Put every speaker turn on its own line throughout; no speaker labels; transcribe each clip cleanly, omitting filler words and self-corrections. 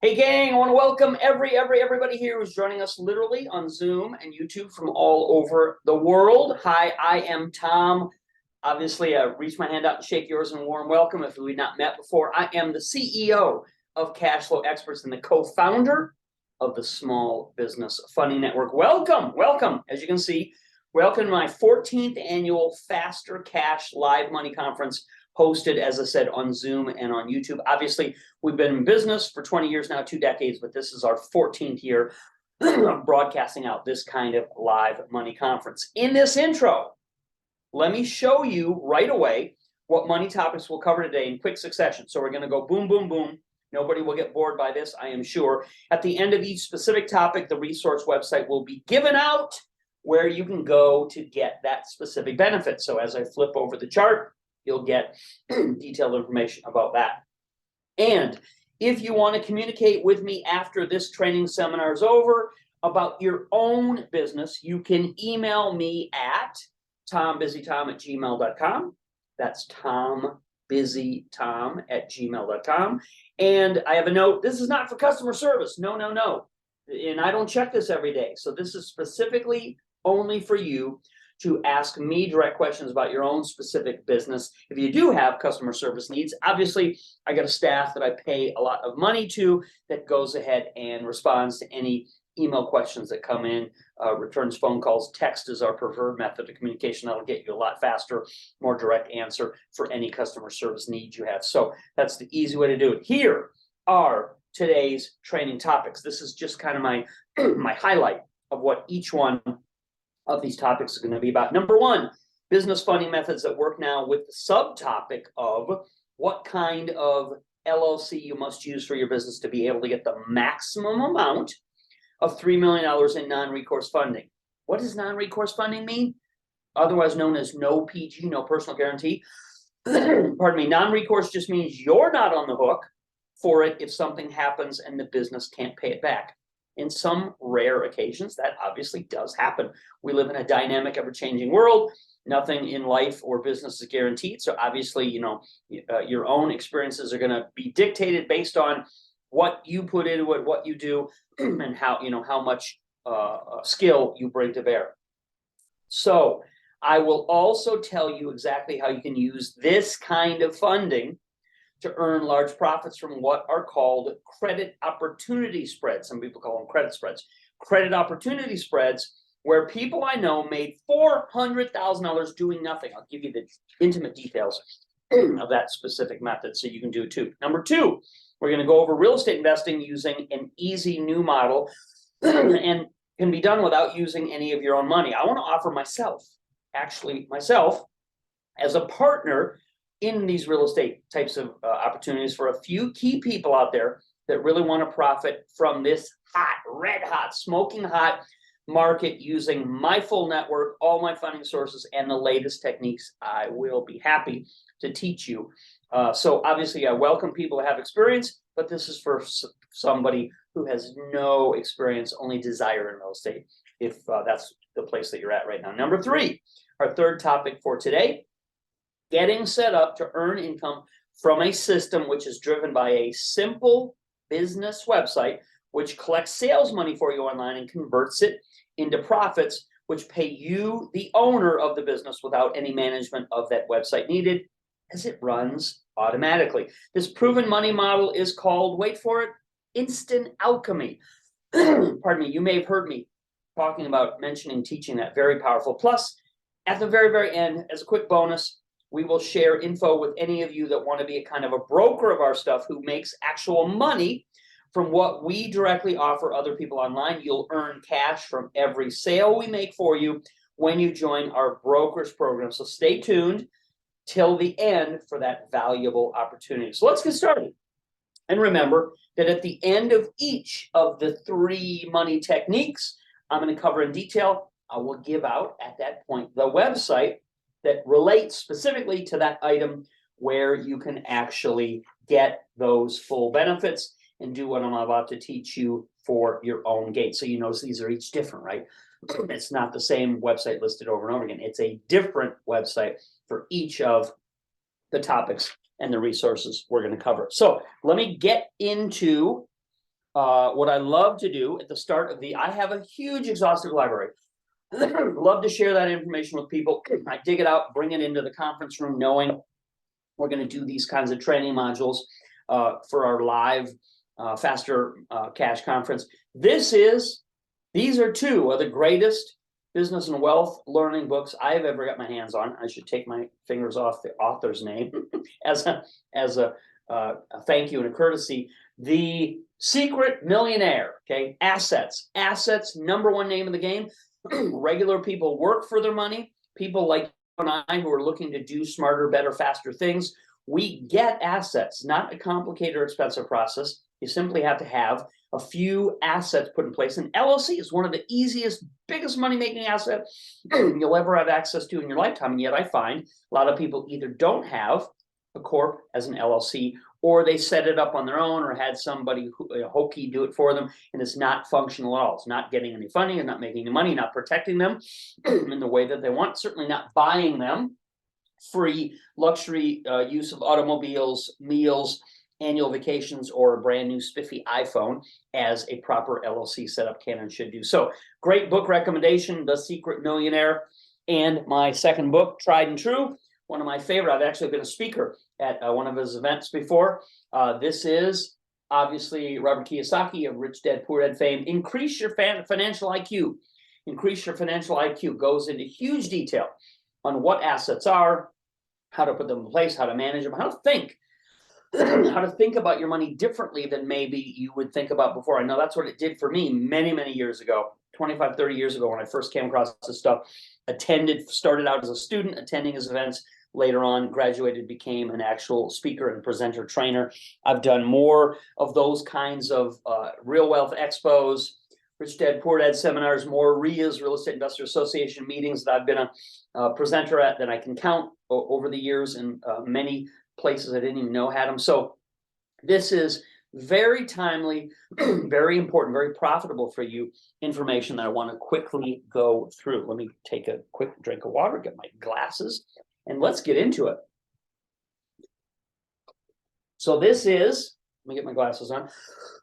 Hey gang, I want to welcome everybody here who's joining us literally on Zoom and YouTube from all over the world. Hi, I am Tom. Obviously, reach my hand out and shake yours in a warm welcome if we've not met before. I am the CEO of Cashflow Experts and the co-founder of the Small Business Funding Network. Welcome. As you can see, welcome to my 14th annual Faster Cash Live Money Conference, hosted, as I said, on Zoom and on YouTube. Obviously, we've been in business for 20 years now, 2 decades, but this is our 14th year broadcasting out this kind of live money conference. In this intro, let me show you right away what money topics we'll cover today in quick succession. So we're going to go boom, boom, boom. Nobody will get bored by this, I am sure. At the end of each specific topic, the resource website will be given out where you can go to get that specific benefit. So as I flip over the chart, you'll get detailed information about that. And if you want to communicate with me after this training seminar is over about your own business, you can email me at tombusytom@gmail.com. That's tombusytom@gmail.com. And I have a note, this is not for customer service. No. And I don't check this every day. So this is specifically only for you to ask me direct questions about your own specific business. If you do have customer service needs, obviously I got a staff that I pay a lot of money to that goes ahead and responds to any email questions that come in, returns phone calls. Text is our preferred method of communication. That'll get you a lot faster, more direct answer for any customer service needs you have. So that's the easy way to do it. Here are today's training topics. This is just kind of my highlight of what each one of these topics is going to be about. Number one, business funding methods that work now, with the subtopic of what kind of LLC you must use for your business to be able to get the maximum amount of $3 million in non-recourse funding. What does non-recourse funding mean? Otherwise known as no PG, no personal guarantee. Pardon me. Non-recourse just means you're not on the hook for it if something happens and the business can't pay it back. In some rare occasions, that obviously does happen. We live in a dynamic, ever-changing world. Nothing in life or business is guaranteed. So obviously, your own experiences are going to be dictated based on what you put into it, what you do, and how much skill you bring to bear. So I will also tell you exactly how you can use this kind of funding to earn large profits from what are called credit opportunity spreads. Some people call them credit spreads. Credit opportunity spreads, where people I know made $400,000 doing nothing. I'll give you the intimate details of that specific method so you can do it too. Number two, we're going to go over real estate investing using an easy new model and can be done without using any of your own money. I want to offer myself as a partner in these real estate types of opportunities for a few key people out there that really want to profit from this red hot, smoking hot market using my full network, all my funding sources, and the latest techniques. I will be happy to teach you. So obviously I welcome people to have experience, but this is for somebody who has no experience, only desire in real estate, if that's the place that you're at right now. Number three, our third topic for today, getting set up to earn income from a system which is driven by a simple business website, which collects sales money for you online and converts it into profits, which pay you, the owner of the business, without any management of that website needed, as it runs automatically. This proven money model is called, wait for it, instant alchemy. Pardon me, you may have heard me talking about teaching that. Very powerful. Plus, at the very, very end, as a quick bonus, we will share info with any of you that want to be a kind of a broker of our stuff who makes actual money from what we directly offer other people online. You'll earn cash from every sale we make for you when you join our brokers program. So stay tuned till the end for that valuable opportunity. So let's get started. And remember that at the end of each of the 3 money techniques I'm going to cover in detail, I will give out at that point the website that relates specifically to that item where you can actually get those full benefits and do what I'm about to teach you for your own gain. So you notice these are each different, right? It's not the same website listed over and over again. It's a different website for each of the topics and the resources we're going to cover. So let me get into what I love to do at the start of I have a huge exhaustive library. Love to share that information with people. I dig it out, bring it into the conference room, knowing we're going to do these kinds of training modules for our live Faster Cash conference. These are two of the greatest business and wealth learning books I've ever got my hands on. I should take my fingers off the author's name as a thank you and a courtesy. The Secret Millionaire. Okay, assets, number one name in the game. Regular people work for their money. People like you and I who are looking to do smarter, better, faster things. We get assets, not a complicated or expensive process. You simply have to have a few assets put in place. And LLC is one of the easiest, biggest money-making assets you'll ever have access to in your lifetime. And yet I find a lot of people either don't have a corp as an LLC, or they set it up on their own, or had somebody hokey do it for them, and it's not functional at all. It's not getting any funding, it's not making any money, not protecting them in the way that they want, certainly not buying them free luxury use of automobiles, meals, annual vacations, or a brand new spiffy iPhone as a proper LLC setup can and should do. So great book recommendation, The Secret Millionaire, and my second book, Tried and True, one of my favorite. I've actually been a speaker at one of his events before. This is obviously Robert Kiyosaki of Rich Dad Poor Dad fame. Increase your financial IQ. Increase your financial IQ goes into huge detail on what assets are, how to put them in place, how to manage them, how to think about your money differently than maybe you would think about before. I know that's what it did for me many, many years ago, 25, 30 years ago when I first came across this stuff. Started out as a student, attending his events. Later on, graduated, became an actual speaker and presenter trainer. I've done more of those kinds of Real Wealth Expos, Rich Dad Poor Dad seminars, more RIAs, Real Estate Investor Association meetings that I've been a presenter at that I can count over the years, and many places I didn't even know had them. So this is very timely, very important, very profitable for you information that I want to quickly go through. Let me take a quick drink of water, get my glasses, and let's get into it. So this is, let me get my glasses on.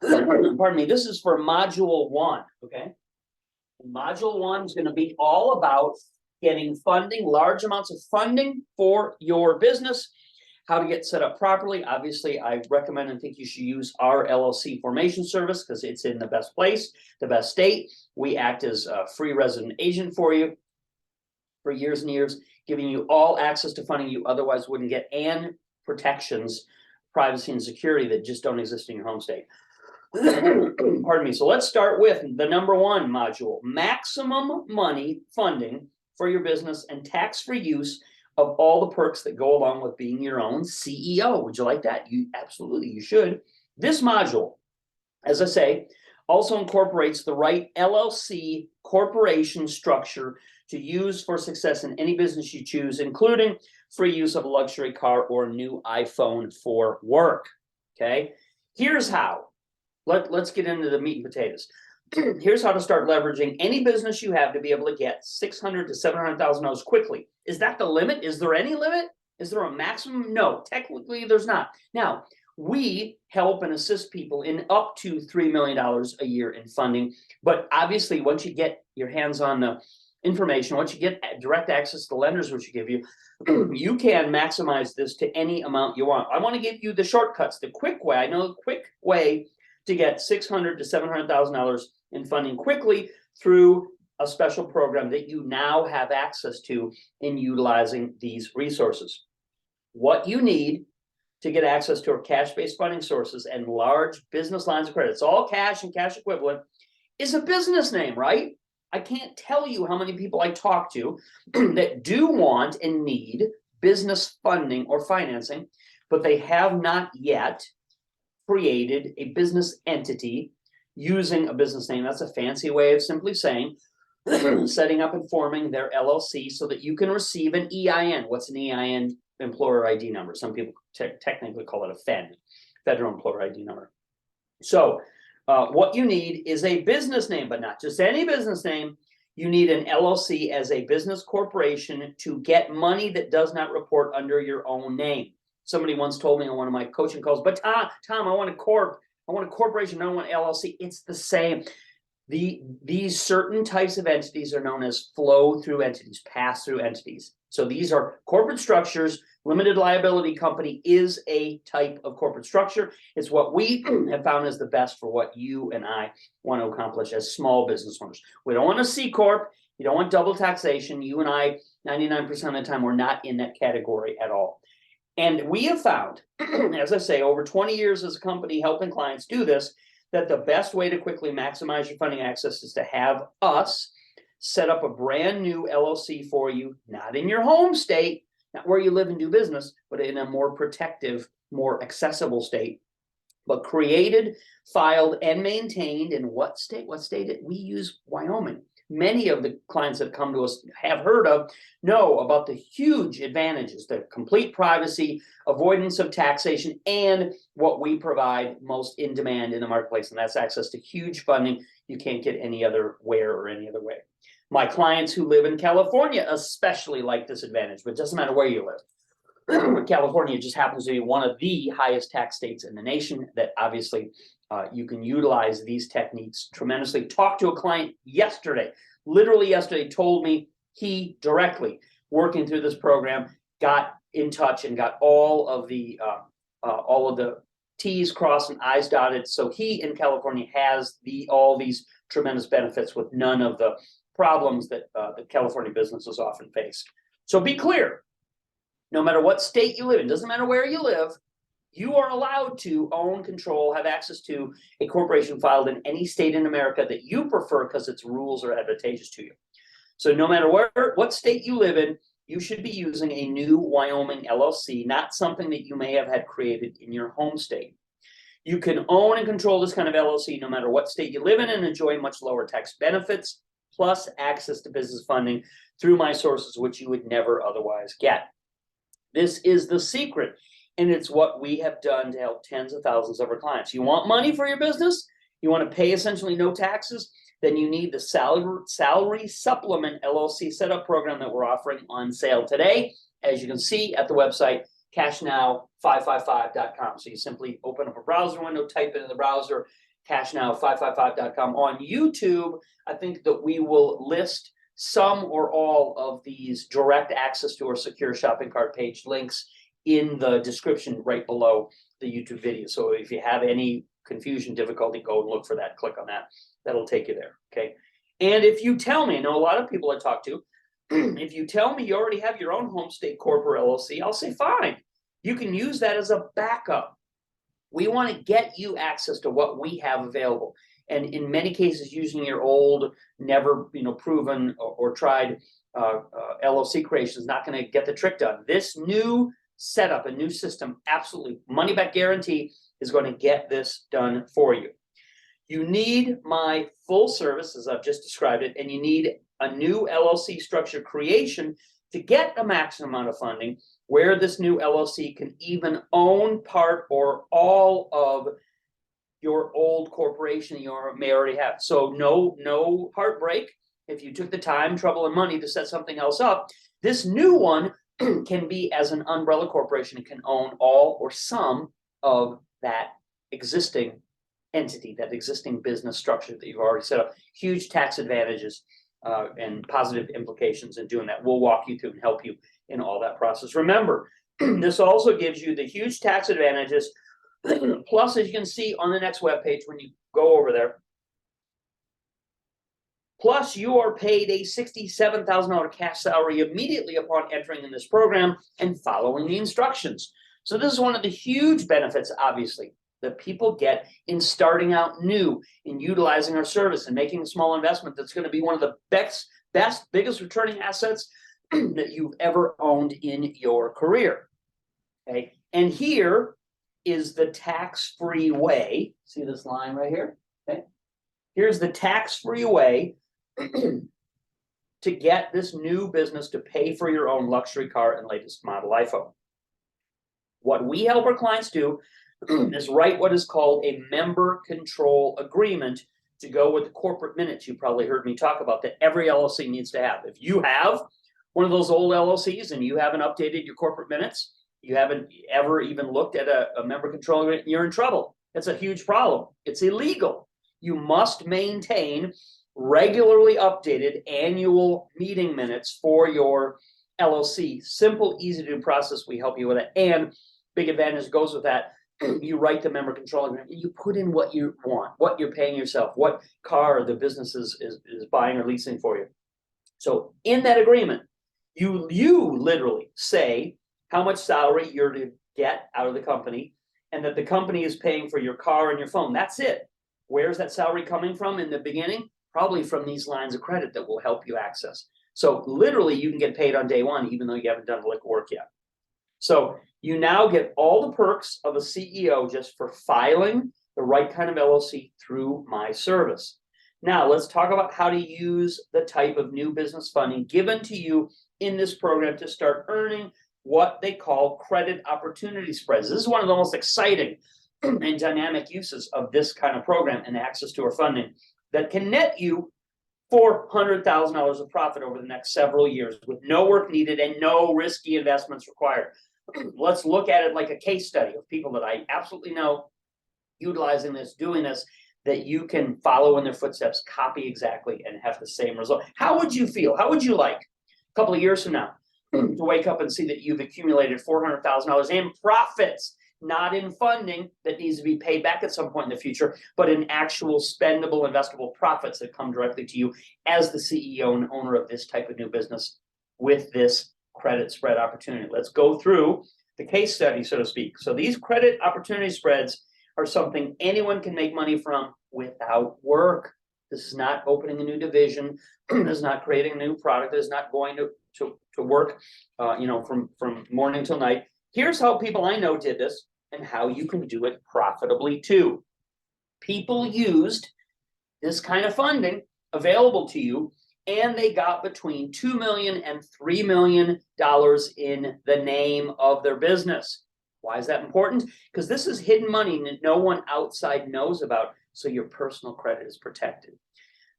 Pardon me, this is for module 1, okay? And module 1 is going to be all about getting funding, large amounts of funding for your business, how to get set up properly. Obviously, I recommend and think you should use our LLC formation service because it's in the best place, the best state. We act as a free resident agent for you for years and years, giving you all access to funding you otherwise wouldn't get, and protections, privacy and security that just don't exist in your home state. Pardon me. So let's start with the number 1 module, maximum money funding for your business and tax-free use of all the perks that go along with being your own CEO. Would you like that? You absolutely, you should. This module, as I say, also incorporates the right LLC corporation structure to use for success in any business you choose, including free use of a luxury car or a new iPhone for work. Okay, here's how. Let's get into the meat and potatoes. Here's how to start leveraging any business you have to be able to get $600,000 to $700,000 quickly. Is that the limit? Is there any limit? Is there a maximum? No, technically there's not. Now, we help and assist people in up to $3 million a year in funding. But obviously, once you get your hands on the information, once you get direct access to lenders, which give you, you can maximize this to any amount you want. I want to give you the shortcuts, the quick way. I know the quick way to get $600,000 to $700,000 in funding quickly through a special program that you now have access to in utilizing these resources. What you need to get access to our cash-based funding sources and large business lines of credit, it's all cash and cash equivalent, is a business name, right? I can't tell you how many people I talk to that do want and need business funding or financing, but they have not yet created a business entity using a business name. That's a fancy way of simply saying setting up and forming their LLC so that you can receive an EIN. What's an EIN? Employer ID number. Some people technically call it a FEN, Federal Employer ID number. So what you need is a business name, but not just any business name. You need an LLC as a business corporation to get money that does not report under your own name. Somebody once told me on one of my coaching calls, but Tom, I want a corp. I want a corporation, I don't want LLC. It's the same. These certain types of entities are known as flow-through entities, pass-through entities. So these are corporate structures. Limited liability company is a type of corporate structure. It's what we have found is the best for what you and I want to accomplish as small business owners. We don't want a C Corp. You don't want double taxation. You and I, 99% of the time, we're not in that category at all. And we have found, as I say, over 20 years as a company helping clients do this, that the best way to quickly maximize your funding access is to have us set up a brand new LLC for you, not in your home state, not where you live and do business, but in a more protective, more accessible state, but created, filed, and maintained in what state? What state? We use Wyoming. Many of the clients that come to us have heard of, know about the huge advantages, the complete privacy, avoidance of taxation, and what we provide most in demand in the marketplace, and that's access to huge funding you can't get any other where or any other way. My clients who live in California especially like this advantage, but it doesn't matter where you live. California just happens to be one of the highest tax states in the nation that obviously you can utilize these techniques tremendously. Talked to a client yesterday, literally yesterday, told me he directly, working through this program, got in touch and got all of the T's crossed and I's dotted. So he in California has all these tremendous benefits with none of the problems that the California businesses often face. So be clear, no matter what state you live in, doesn't matter where you live, you are allowed to own, control, have access to a corporation filed in any state in America that you prefer because its rules are advantageous to you. So no matter what state you live in, you should be using a new Wyoming LLC, not something that you may have had created in your home state. You can own and control this kind of LLC no matter what state you live in and enjoy much lower tax benefits, plus access to business funding through my sources, which you would never otherwise get. This is the secret. And it's what we have done to help tens of thousands of our clients. You want money for your business? You want to pay essentially no taxes? Then you need the salary supplement LLC setup program that we're offering on sale today. As you can see at the website, cashnow555.com. So you simply open up a browser window, type it in the browser, cashnow555.com. On YouTube, I think that we will list some or all of these direct access to our secure shopping cart page links in the description right below the YouTube video. So if you have any confusion, difficulty, go and look for that, click on that. That'll take you there, okay? And if you tell me, I know a lot of people I talk to, if you tell me you already have your own home state corp or LLC, I'll say, fine. You can use that as a backup. We want to get you access to what we have available. And in many cases, using your old, never proven or tried LLC creation is not going to get the trick done. This new setup, a new system, absolutely money back guarantee is going to get this done for you. You need my full service, as I've just described it, and you need a new LLC structure creation to get the maximum amount of funding where this new LLC can even own part or all of your old corporation you may already have. So no heartbreak if you took the time, trouble, and money to set something else up. This new one can be as an umbrella corporation. It can own all or some of that existing entity, that existing business structure that you've already set up. Huge tax advantages and positive implications in doing that. We'll walk you through and help you in all that process. Remember, this also gives you the huge tax advantages. Plus, as you can see on the next webpage when you go over there, plus you are paid a $67,000 cash salary immediately upon entering in this program and following the instructions. So this is one of the huge benefits, obviously, that people get in starting out new, in utilizing our service and making a small investment that's going to be one of the best, biggest returning assets that you've ever owned in your career. Okay, and here is the tax-free way. See this line right here? Okay, here's the tax-free way to get this new business to pay for your own luxury car and latest model iPhone. What we help our clients do is write what is called a member control agreement to go with the corporate minutes you probably heard me talk about that every LLC needs to have. If you have one of those old LLCs and you haven't updated your corporate minutes, you haven't ever even looked at a member control agreement, you're in trouble. That's a huge problem. It's illegal. You must maintain regularly updated annual meeting minutes for your LLC. Simple, easy to do process. We help you with it. And big advantage goes with that. You write the member control agreement. You put in what you want, what you're paying yourself, what car the business is buying or leasing for you. So in that agreement, you literally say how much salary you're to get out of the company, and that the company is paying for your car and your phone. That's it. Where's that salary coming from in the beginning? Probably from these lines of credit that will help you access. So literally you can get paid on day one, even though you haven't done the lick work yet. So you now get all the perks of a CEO just for filing the right kind of LLC through my service. Now let's talk about how to use the type of new business funding given to you in this program to start earning what they call credit opportunity spreads. This is one of the most exciting and dynamic uses of this kind of program and access to our funding that can net you $400,000 of profit over the next several years with no work needed and no risky investments required. Let's look at it like a case study of people that I absolutely know utilizing this, doing this, that you can follow in their footsteps, copy exactly, and have the same result. How would you feel? How would you like a couple of years from now to wake up and see that you've accumulated $400,000 in profits, not in funding that needs to be paid back at some point in the future, but in actual spendable, investable profits that come directly to you as the CEO and owner of this type of new business with this credit spread opportunity? Let's go through the case study, so to speak. So these credit opportunity spreads are something anyone can make money from without work. This is not opening a new division. This is not creating a new product. This is not going to work, from morning till night. Here's how people I know did this and how you can do it profitably too. People used this kind of funding available to you, and they got between $2 million and $3 million in the name of their business. Why is that important? Because this is hidden money that no one outside knows about, so your personal credit is protected.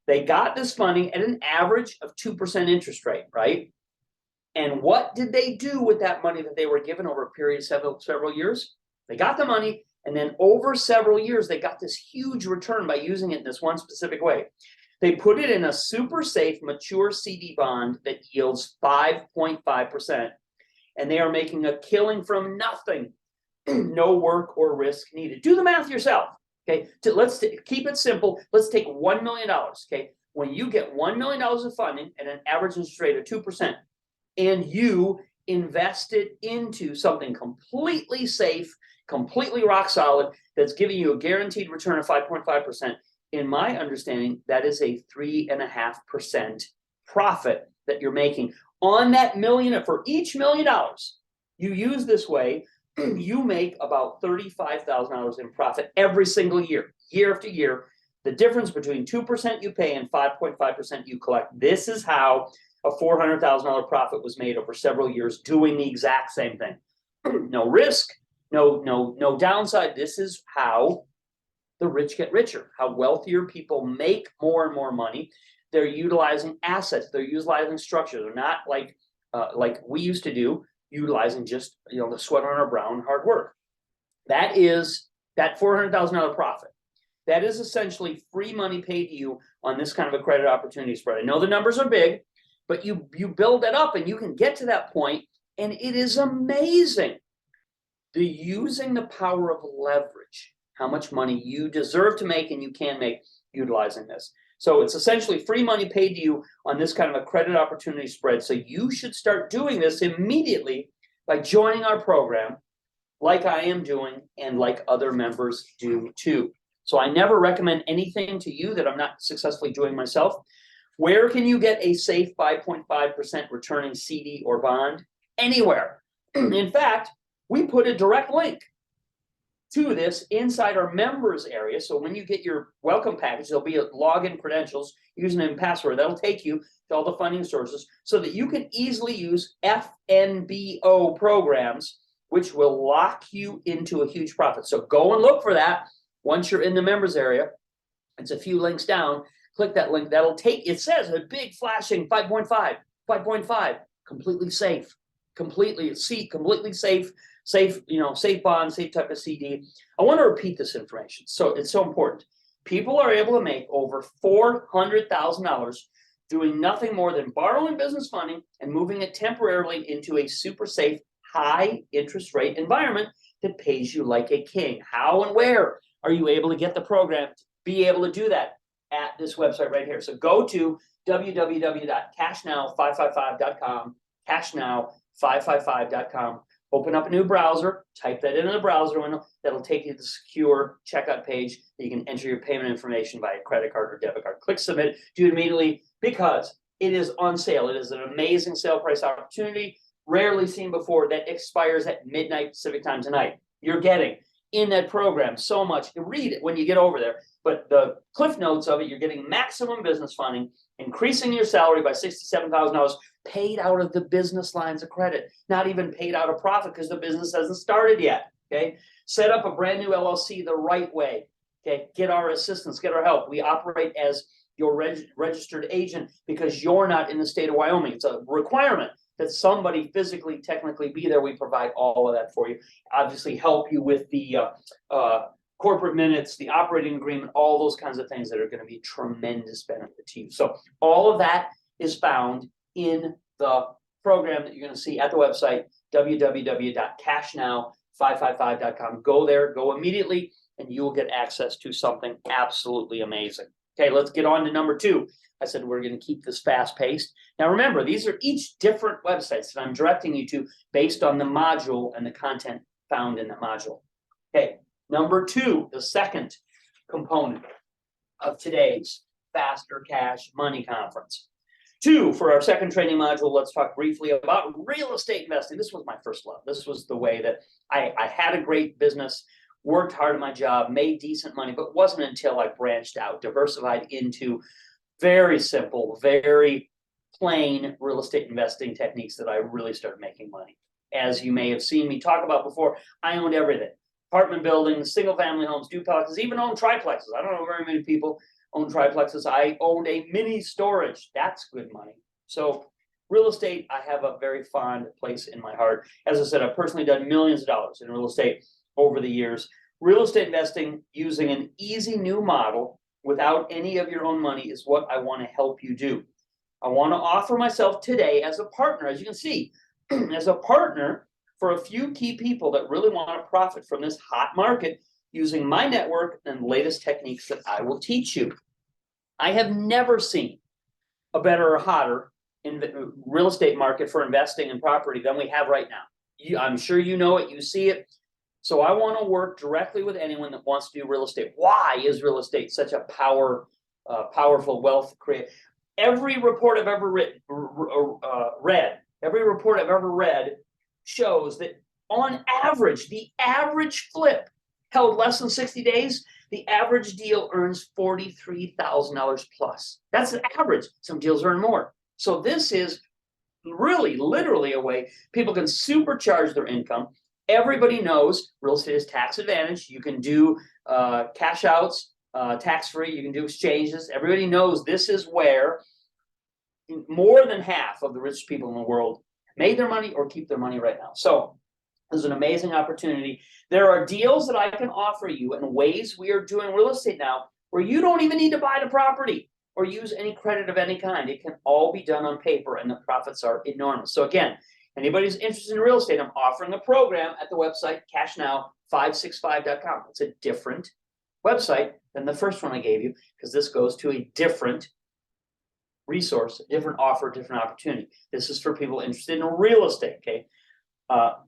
They got this money at an average of 2% interest rate, right? And what did they do with that money that they were given over a period of several years? They got the money, and then over several years, they got this huge return by using it in this one specific way. They put it in a super safe, mature CD bond that yields 5.5%, and they are making a killing from nothing. No work or risk needed. Do the math yourself, okay? Let's keep it simple. Let's take $1 million, okay? When you get $1 million of funding at an average interest rate of 2%, and you invest it into something completely safe, completely rock solid, that's giving you a guaranteed return of 5.5%, in my understanding, that is a 3.5% profit that you're making on that million. For each $1 million you use this way, you make about $35,000 in profit every single year, year after year. The difference between 2% you pay and 5.5% you collect. This is how a $400,000 profit was made over several years doing the exact same thing. No risk, no downside. This is how the rich get richer, how wealthier people make more and more money. They're utilizing assets. They're utilizing structure. They're not like we used to do, utilizing just the sweat on our brow and hard work. That is that $400,000 profit. That is essentially free money paid to you on this kind of a credit opportunity spread. I know the numbers are big, but you build that up and you can get to that point, and it is amazing. Using the power of leverage, how much money you deserve to make and you can make utilizing this. So it's essentially free money paid to you on this kind of a credit opportunity spread. So you should start doing this immediately by joining our program, like I am doing and like other members do too. So I never recommend anything to you that I'm not successfully doing myself. Where can you get a safe 5.5% returning CD or bond? Anywhere. In fact, we put a direct link to this inside our members area. So when you get your welcome package, there'll be a login credentials, username and password. That'll take you to all the funding sources so that you can easily use FNBO programs, which will lock you into a huge profit. So go and look for that once you're in the members area. It's a few links down. Click that link. That'll take, it says a big flashing 5.5, completely safe, completely safe, safe, safe bond, safe type of CD. I want to repeat this information. So it's so important. People are able to make over $400,000 doing nothing more than borrowing business funding and moving it temporarily into a super safe, high interest rate environment that pays you like a king. How and where are you able to get the program to be able to do that? At this website right here. So go to www.cashnow555.com, cashnow555.com. Open up a new browser, type that into the browser window. That'll take you to the secure checkout page that you can enter your payment information via credit card or debit card. Click submit, do it immediately because it is on sale. It is an amazing sale price opportunity, rarely seen before, that expires at midnight Pacific time tonight. You're getting in that program so much. Read it when you get over there. But the cliff notes of it, you're getting maximum business funding, increasing your salary by $67,000, paid out of the business lines of credit, not even paid out of profit because the business hasn't started yet. Okay, set up a brand new LLC the right way. Okay, get our assistance, get our help. We operate as your registered agent because you're not in the state of Wyoming. It's a requirement that somebody physically, technically be there. We provide all of that for you. Obviously, help you with the corporate minutes, the operating agreement, all those kinds of things that are going to be tremendous benefit to you. So all of that is found in the program that you're going to see at the website, www.cashnow555.com. Go there, go immediately, and you will get access to something absolutely amazing. Okay, let's get on to number 2. I said we're going to keep this fast-paced. Now remember, these are each different websites that I'm directing you to based on the module and the content found in the module. Okay. Number 2, the second component of today's Faster Cash Money Conference. 2, for our second training module, let's talk briefly about real estate investing. This was my first love. This was the way that I had a great business, worked hard at my job, made decent money, but it wasn't until I branched out, diversified into very simple, very plain real estate investing techniques that I really started making money. As you may have seen me talk about before, I owned everything. Apartment buildings, single family homes, duplexes, even owned triplexes. I don't know very many people own triplexes. I owned a mini storage. That's good money. So real estate, I have a very fond place in my heart. As I said, I've personally done millions of dollars in real estate over the years. Real estate investing using an easy new model without any of your own money is what I want to help you do. I want to offer myself today as a partner, as you can see, as a partner for a few key people that really want to profit from this hot market using my network and latest techniques that I will teach you. I have never seen a better or hotter real estate market for investing in property than we have right now. I'm sure you know it, you see it. So I want to work directly with anyone that wants to do real estate. Why is real estate such a powerful wealth creator? Every report I've ever read shows that on average, the average flip held less than 60 days, the average deal earns $43,000 plus. That's the average. Some deals earn more. So this is really literally a way people can supercharge their income. Everybody knows real estate is tax advantage. You can do cash outs, tax-free. You can do exchanges. Everybody knows this is where more than half of the richest people in the world made their money or keep their money right now. So this is an amazing opportunity. There are deals that I can offer you and ways we are doing real estate now where you don't even need to buy the property or use any credit of any kind. It can all be done on paper and the profits are enormous. So again, anybody who's interested in real estate, I'm offering a program at the website cashnow565.com. It's a different website than the first one I gave you because this goes to a different resource, a different offer, different opportunity. This is for people interested in real estate, okay?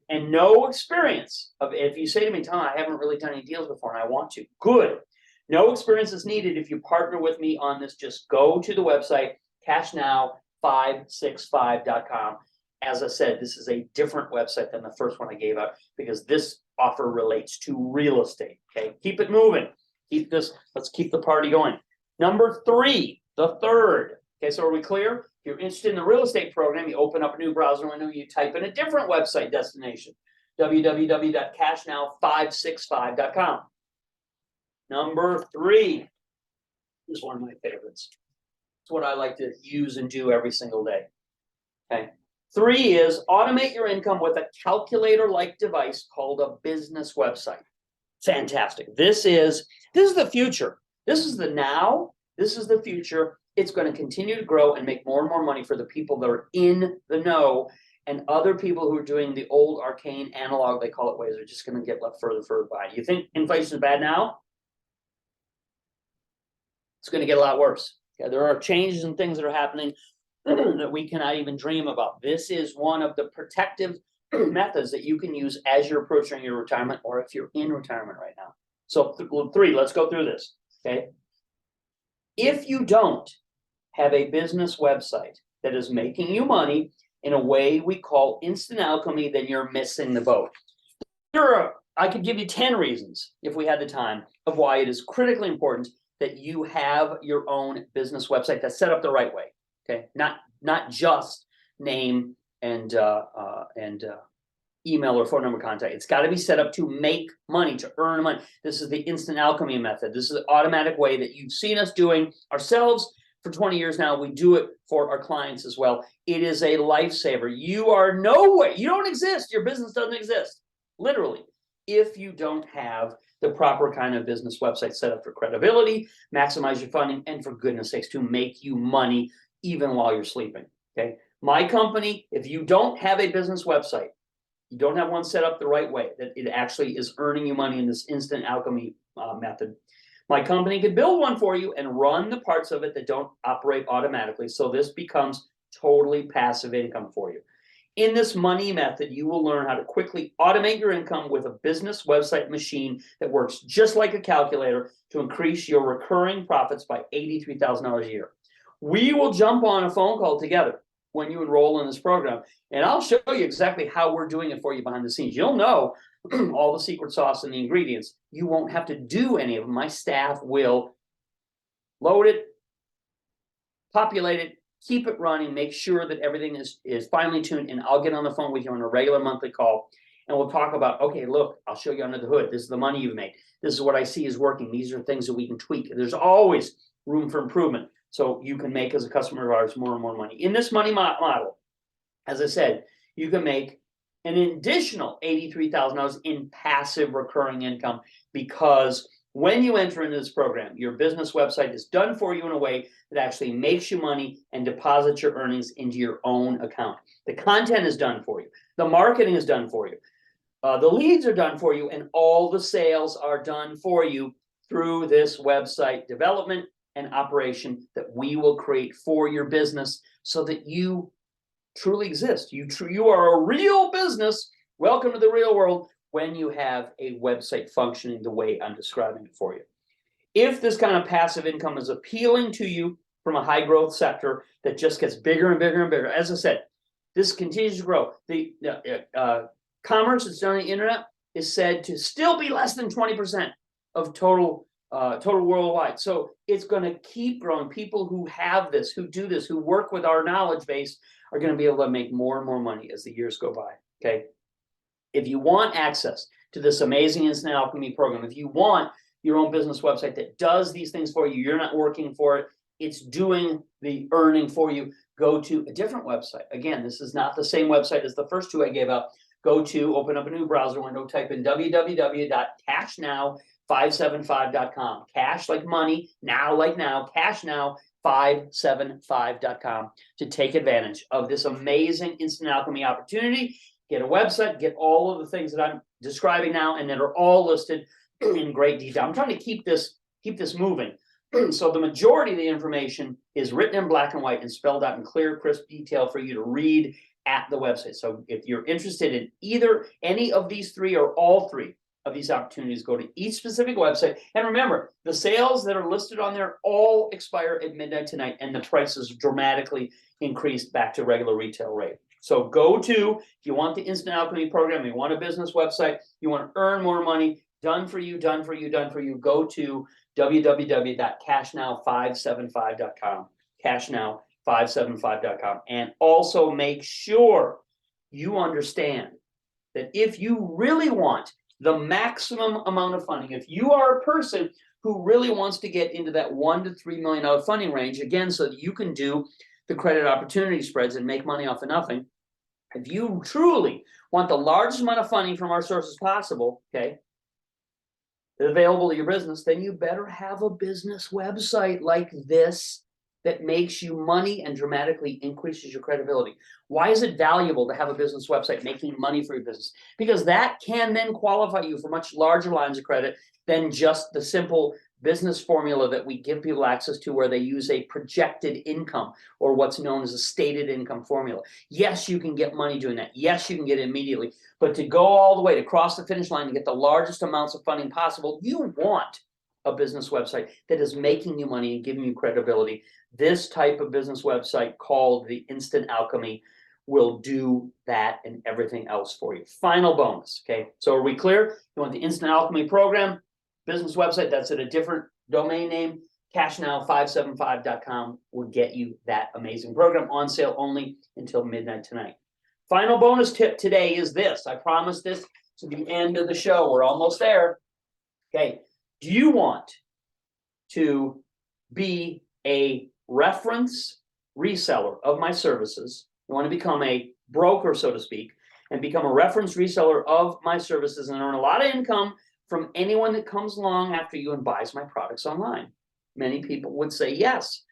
And no experience of, if you say to me, Tom, I haven't really done any deals before and I want to, good. No experience is needed if you partner with me on this. Just go to the website, cashnow565.com. As I said, this is a different website than the first one I gave out because this offer relates to real estate, okay? Keep it moving. Let's keep the party going. Number 3, the third. Okay, so are we clear? If you're interested in the real estate program, you open up a new browser window, you type in a different website destination, www.cashnow565.com. Number 3 is one of my favorites. It's what I like to use and do every single day. Okay, 3 is automate your income with a calculator-like device called a business website. Fantastic. This is the future. This is the now. This is the future. It's going to continue to grow and make more and more money for the people that are in the know, and other people who are doing the old arcane analog, they call it, ways are just going to get left further behind. You think inflation is bad now? It's going to get a lot worse. Okay, there are changes and things that are happening that we cannot even dream about. This is one of the protective methods that you can use as you're approaching your retirement, or if you're in retirement right now. So 3, let's go through this. Okay. If you don't have a business website that is making you money in a way we call instant alchemy, then you're missing the boat. I could give you 10 reasons, if we had the time, of why it is critically important that you have your own business website that's set up the right way. Okay, not just name and email or phone number contact. It's got to be set up to make money, to earn money. This is the instant alchemy method. This is the automatic way that you've seen us doing ourselves for 20 years now. We do it for our clients as well. It is a lifesaver. You are no way, you don't exist. Your business doesn't exist, literally, if you don't have the proper kind of business website set up for credibility, maximize your funding, and for goodness sakes, to make you money even while you're sleeping. Okay. My company, if you don't have a business website, you don't have one set up the right way, that it actually is earning you money in this instant alchemy method, my company could build one for you and run the parts of it that don't operate automatically. So this becomes totally passive income for you. In this money method, you will learn how to quickly automate your income with a business website machine that works just like a calculator to increase your recurring profits by $83,000 a year. We will jump on a phone call together when you enroll in this program, and I'll show you exactly how we're doing it for you behind the scenes. You'll know all the secret sauce and the ingredients. You won't have to do any of them. My staff will load it, populate it, keep it running, make sure that everything is finely tuned, and I'll get on the phone with you on a regular monthly call, and we'll talk about, okay, look, I'll show you under the hood. This is the money you've made. This is what I see is working. These are things that we can tweak. There's always room for improvement, so you can make, as a customer of ours, more and more money. In this money model, as I said, you can make an additional $83,000 in passive recurring income, because when you enter into this program, your business website is done for you in a way that actually makes you money and deposits your earnings into your own account. The content is done for you. The marketing is done for you. The leads are done for you, and all the sales are done for you through this website development and operation that we will create for your business, so that you truly exist. You are a real business. Welcome to the real world when you have a website functioning the way I'm describing it for you. If this kind of passive income is appealing to you from a high growth sector that just gets bigger and bigger and bigger, as I said, this continues to grow. The commerce that's done on the internet is said to still be less than 20% of total worldwide. So it's going to keep growing. People who have this, who do this, who work with our knowledge base, are going to be able to make more and more money as the years go by. Okay. If you want access to this amazing Instant Alchemy program, if you want your own business website that does these things for you, you're not working for it, it's doing the earning for you, go to a different website. Again, this is not the same website as the first 2 I gave out. Go to, open up a new browser window, type in www.cashnow575.com. Cash like money, now like now, cashnow575.com, to take advantage of this amazing Instant Alchemy opportunity. Get a website, get all of the things that I'm describing now, and that are all listed in great detail. I'm trying to keep this moving. So the majority of the information is written in black and white and spelled out in clear, crisp detail for you to read at the website. So if you're interested in any of these 3 or all 3 of these opportunities, go to each specific website. And remember, the sales that are listed on there all expire at midnight tonight, and the prices dramatically increased back to regular retail rate. So go to, if you want the Instant Alchemy program, you want a business website, you want to earn more money, done for you, done for you, done for you, go to www.cashnow575.com, cashnow575.com. And also make sure you understand that if you really want the maximum amount of funding, if you are a person who really wants to get into that $1 to $3 million funding range, again, so that you can do the credit opportunity spreads and make money off of nothing, If you truly want the largest amount of funding from our sources possible, okay, available to your business, then you better have a business website like this that makes you money and dramatically increases your credibility. Why is it valuable to have a business website making money for your business? Because that can then qualify you for much larger lines of credit than just the simple business formula that we give people access to, where they use a projected income or what's known as a stated income formula. Yes, you can get money doing that. Yes, you can get it immediately. But to go all the way to cross the finish line to get the largest amounts of funding possible, you want a business website that is making you money and giving you credibility. This type of business website, called the Instant Alchemy, will do that and everything else for you. Final bonus, okay? So are we clear? You want the Instant Alchemy program, business website that's at a different domain name, cashnow575.com will get you that amazing program, on sale only until midnight tonight. Final bonus tip today is this. I promised this to the end of the show. We're almost there. Okay. Do you want to be a reference reseller of my services? You want to become a broker, so to speak, and become a reference reseller of my services and earn a lot of income from anyone that comes along after you and buys my products online? Many people would say yes.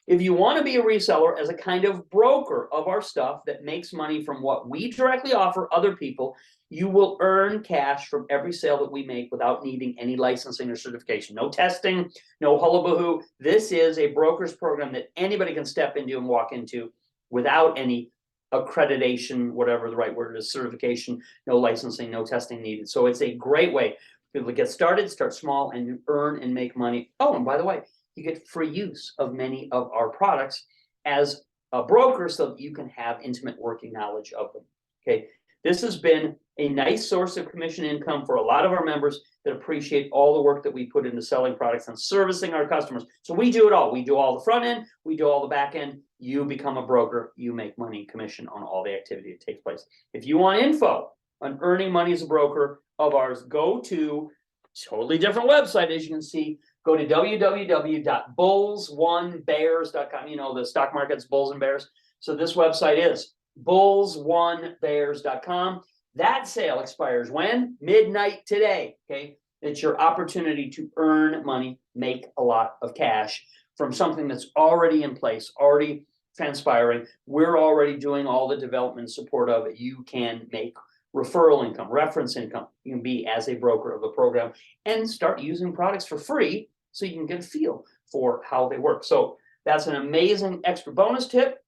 If you want to be a reseller as a kind of broker of our stuff that makes money from what we directly offer other people, you will earn cash from every sale that we make without needing any licensing or certification. No testing, no hullabaloo. This is a broker's program that anybody can step into and walk into without any accreditation, whatever the right word is, certification, no licensing, no testing needed. So it's a great way for people to get started, start small, and earn and make money. Oh, and by the way, you get free use of many of our products as a broker so that you can have intimate working knowledge of them. Okay, this has been a nice source of commission income for a lot of our members that appreciate all the work that we put into selling products and servicing our customers. So we do it all. We do all the front end, we do all the back end. You become a broker, you make money commission on all the activity that takes place. If you want info on earning money as a broker of ours, go to a totally different website, as you can see. Go to www.bullsonebears.com. You know, the stock market's bulls and bears. So this website is bullsonebears.com. That sale expires when? Midnight today. Okay. It's your opportunity to earn money, make a lot of cash from something that's already in place, already transpiring. We're already doing all the development and support of it. You can make referral income, reference income. You can be as a broker of the program and start using products for free so you can get a feel for how they work. So that's an amazing extra bonus tip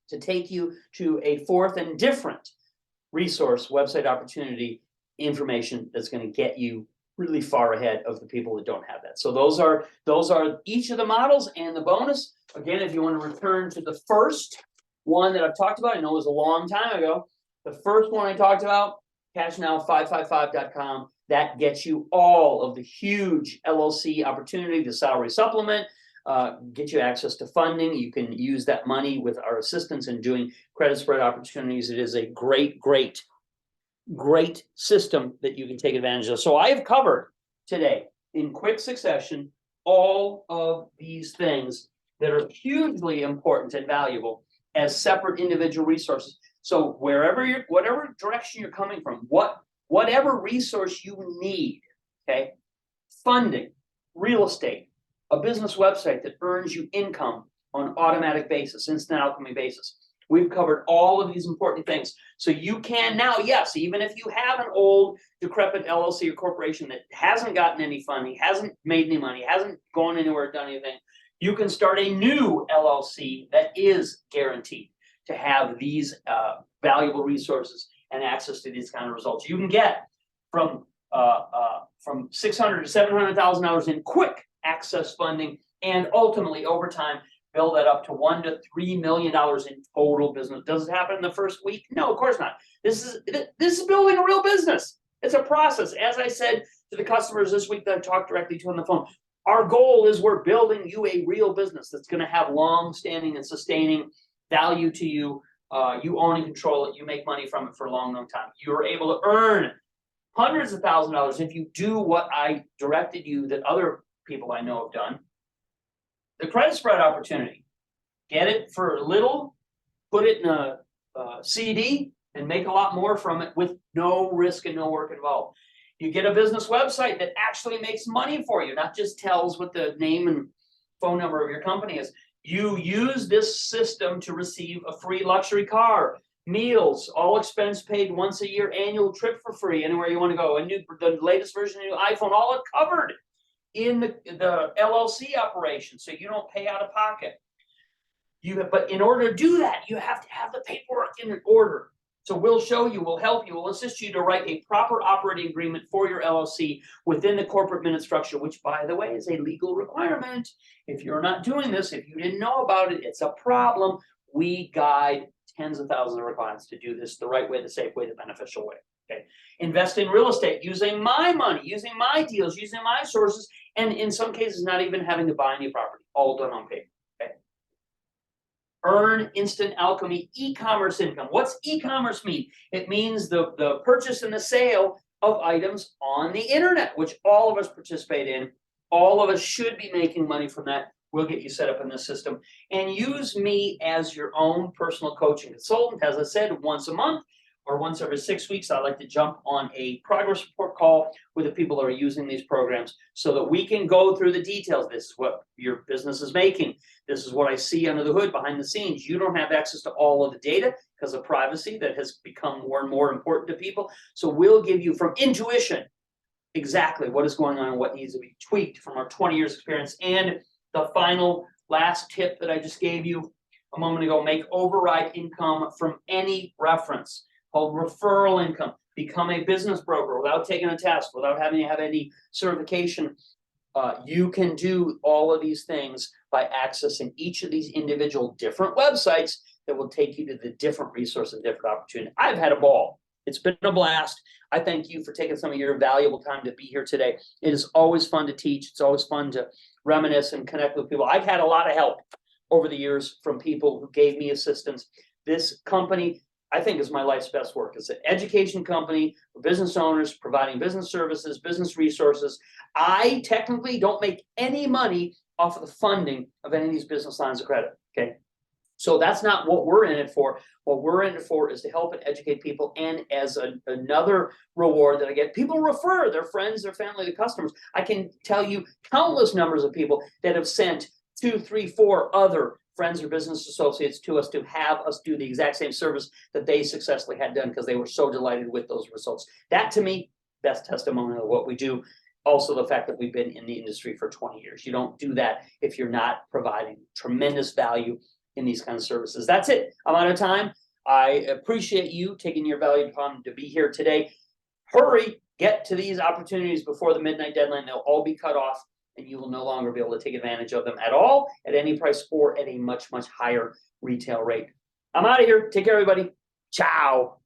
to take you to a fourth and different resource, website opportunity, information that's going to get you really far ahead of the people that don't have that. So those are each of the models and the bonus. Again, if you want to return to the first one that I've talked about, I know it was a long time ago. The first one I talked about, cashnow555.com, that gets you all of the huge LLC opportunity, the salary supplement, get you access to funding. You can use that money with our assistance in doing credit spread opportunities. It is a great system that you can take advantage of. So I have covered today in quick succession all of these things that are hugely important and valuable as separate individual resources. So whatever direction you're coming from, whatever resource you need, okay, funding, real estate, a business website that earns you income on automatic basis, instant alchemy basis. We've covered all of these important things. So you can now, yes, even if you have an old decrepit LLC or corporation that hasn't gotten any funding, hasn't made any money, hasn't gone anywhere, done anything, you can start a new LLC that is guaranteed to have these valuable resources and access to these kind of results. You can get from $600,000 to $700,000 in quick access funding, and ultimately over time build that up to $1 to $3 million in total business. Does it happen in the first week? No, of course not. This is building a real business. It's a process. As I said to the customers this week that I talked directly to on the phone, our goal is we're building you a real business that's going to have long-standing and sustaining value to you. You own and control it. You make money from it for a long, long time. You're able to earn hundreds of thousands of dollars if you do what I directed you that other people I know have done. The credit spread opportunity. Get it for little, put it in a CD, and make a lot more from it with no risk and no work involved. You get a business website that actually makes money for you, not just tells what the name and phone number of your company is. You use this system to receive a free luxury car, meals, all expense paid once a year, annual trip for free anywhere you want to go, the latest version of your iPhone, all covered in the LLC operation, so you don't pay out of pocket. But in order to do that, you have to have the paperwork in order. So we'll show you, we'll help you, we'll assist you to write a proper operating agreement for your LLC within the corporate minute structure, which, by the way, is a legal requirement. If you're not doing this, if you didn't know about it, it's a problem. We guide tens of thousands of our clients to do this the right way, the safe way, the beneficial way. Okay. Invest in real estate using my money, using my deals, using my sources, and in some cases, not even having to buy any property, all done on paper. Okay. Earn instant alchemy e-commerce income. What's e-commerce mean? It means the purchase and the sale of items on the internet, which all of us participate in. All of us should be making money from that. We'll get you set up in the system. And use me as your own personal coaching consultant. As I said, once a month or once every 6 weeks, I like to jump on a progress report call with the people that are using these programs so that we can go through the details. This is what your business is making. This is what I see under the hood, behind the scenes. You don't have access to all of the data because of privacy that has become more and more important to people. So we'll give you from intuition exactly what is going on and what needs to be tweaked from our 20 years experience. And the final last tip that I just gave you a moment ago, make override income from any reference, called referral income. Become a business broker without taking a test, without having to have any certification. You can do all of these things by accessing each of these individual different websites that will take you to the different resources and different opportunities. I've had a ball. It's been a blast. I thank you for taking some of your valuable time to be here today. It is always fun to teach. It's always fun to reminisce and connect with people. I've had a lot of help over the years from people who gave me assistance. This company, I think, is my life's best work. It's an education company for business owners, providing business services, business resources. I technically don't make any money off of the funding of any of these business lines of credit, okay? So that's not what we're in it for. What we're in it for is to help and educate people. And as another reward that I get, people refer their friends, their family, their customers. I can tell you countless numbers of people that have sent 2, 3, 4 other friends or business associates to us to have us do the exact same service that they successfully had done because they were so delighted with those results. That, to me, best testimonial of what we do. Also, the fact that we've been in the industry for 20 years. You don't do that if you're not providing tremendous value in these kinds of services. That's it. I'm out of time. I appreciate you taking your valuable time to be here today. Hurry, get to these opportunities before the midnight deadline. They'll all be cut off, and you will no longer be able to take advantage of them at all, at any price, or at a much, much higher retail rate. I'm out of here. Take care, everybody. Ciao.